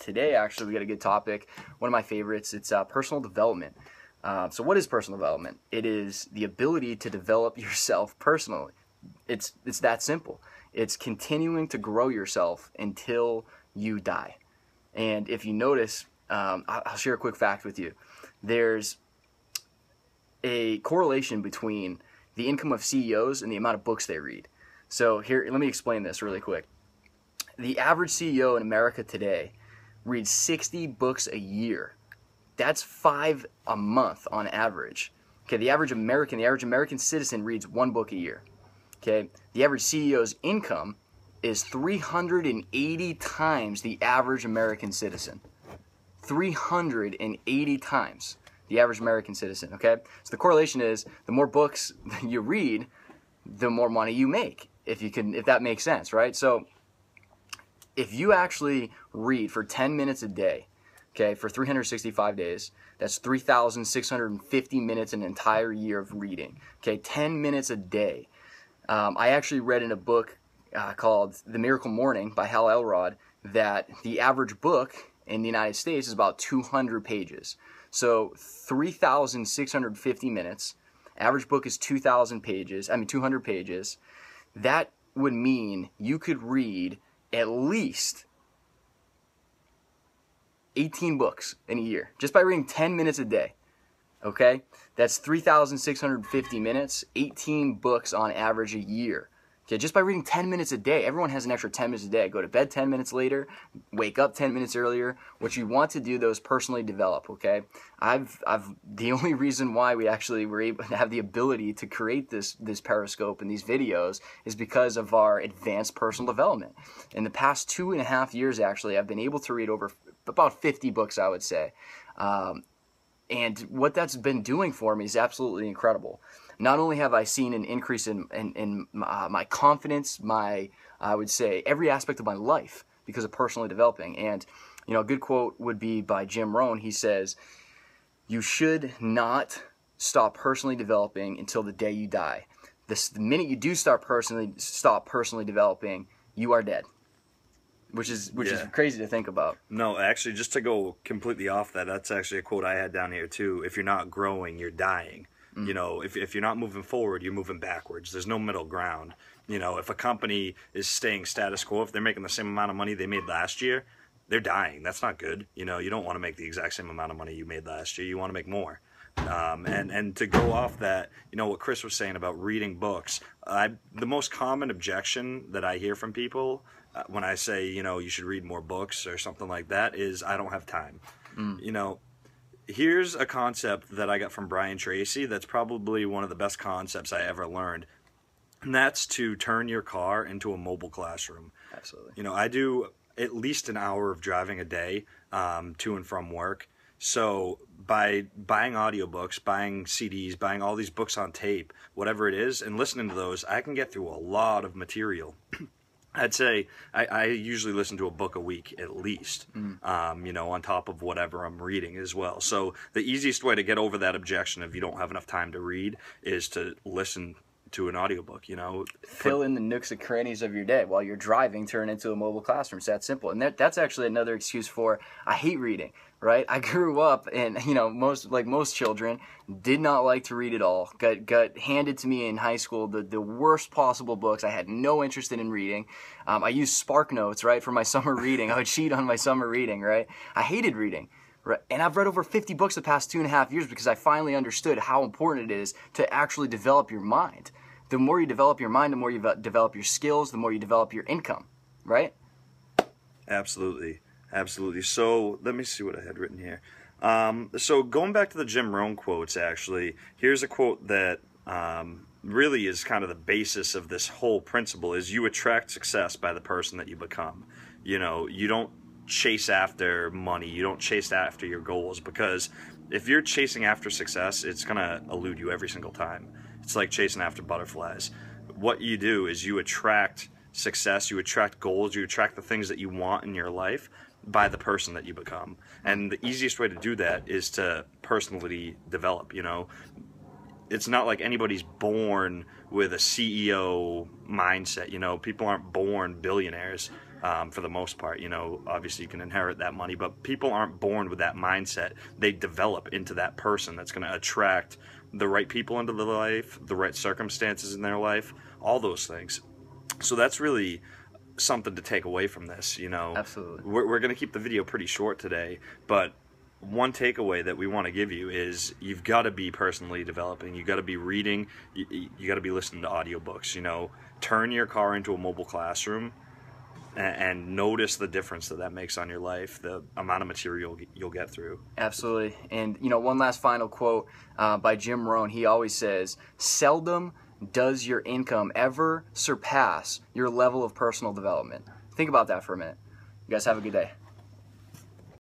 today, actually, we got a good topic. One of my favorites. It's personal development. So what is personal development? It is the ability to develop yourself personally. It's that simple. It's continuing to grow yourself until you die. And if you notice, I'll share a quick fact with you. There's a correlation between the income of CEOs and the amount of books they read. So here, let me explain this really quick. The average CEO in America today reads 60 books a year. That's 5 a month on average. Okay, the average American citizen reads 1 book a year. Okay, the average CEO's income is 380 times the average American citizen. 380 times the average American citizen, okay? So the correlation is the more books you read, the more money you make, if that makes sense, right? So if you actually read for 10 minutes a day, okay, for 365 days, that's 3,650 minutes an entire year of reading, okay? 10 minutes a day. I actually read in a book called The Miracle Morning by Hal Elrod that the average book in the United States is about 200 pages. So 3,650 minutes. Average book is 200 pages. That would mean you could read at least 18 books in a year just by reading 10 minutes a day. Okay? That's 3,650 minutes, 18 books on average a year. Okay, just by reading 10 minutes a day. Everyone has an extra 10 minutes a day. Go to bed 10 minutes later, wake up 10 minutes earlier. What you want to do, though, is personally develop, okay? The only reason why we actually were able to have the ability to create this Periscope and these videos is because of our advanced personal development. In the past 2.5 years, actually, I've been able to read over about 50 books, I would say. And what that's been doing for me is absolutely incredible. Not only have I seen an increase in my confidence, I would say every aspect of my life because of personally developing. And a good quote would be by Jim Rohn. He says, "You should not stop personally developing until the day you die. The minute you do stop personally developing, you are dead." Which is crazy to think about. No, actually, just to go completely off that's actually a quote I had down here too. If you're not growing, you're dying. If you're not moving forward, you're moving backwards. There's no middle ground. If a company is staying status quo, if they're making the same amount of money they made last year, they're dying. That's not good. You don't want to make the exact same amount of money you made last year. You want to make more. And to go off that, what Chris was saying about reading books, the most common objection that I hear from people when I say, you should read more books or something like that is I don't have time. Here's a concept that I got from Brian Tracy that's probably one of the best concepts I ever learned, and that's to turn your car into a mobile classroom. Absolutely. I do at least an hour of driving a day to and from work. So by buying audiobooks, buying CDs, buying all these books on tape, whatever it is, and listening to those, I can get through a lot of material. I'd say I usually listen to a book a week at least, on top of whatever I'm reading as well. So the easiest way to get over that objection if you don't have enough time to read is to listen to an audiobook, Fill in the nooks and crannies of your day while you're driving, turn into a mobile classroom. It's that simple. And that's actually another excuse for I hate reading, right? I grew up and, most children did not like to read at all. Got handed to me in high school the worst possible books. I had no interest in reading. I used Spark Notes, right, for my summer reading. I would cheat on my summer reading, right? I hated reading. Right. And I've read over 50 books the past 2.5 years because I finally understood how important it is to actually develop your mind. The more you develop your mind, the more you develop your skills, the more you develop your income, right? Absolutely. Absolutely. So let me see what I had written here. So going back to the Jim Rohn quotes, actually, here's a quote that really is kind of the basis of this whole principle is you attract success by the person that you become. You don't chase after money. You don't chase after your goals because if you're chasing after success, it's going to elude you every single time. It's like chasing after butterflies. What you do is you attract success, you attract goals, you attract the things that you want in your life by the person that you become. And the easiest way to do that is to personally develop, It's not like anybody's born with a CEO mindset, People aren't born billionaires. for the most part. You know, obviously you can inherit that money, but people aren't born with that mindset. They develop into that person that's going to attract the right people into their life, the right circumstances in their life, all those things. So that's really something to take away from this. You know, Absolutely. We're going to keep the video pretty short today, but one takeaway that we want to give you is you've got to be personally developing. You've got to be reading. You got to be listening to audiobooks. You know, turn your car into a mobile classroom and notice the difference that makes on your life, the amount of material you'll get through. Absolutely. And, you know, one last final quote by Jim Rohn. He always says, seldom does your income ever surpass your level of personal development. Think about that for a minute. You guys have a good day.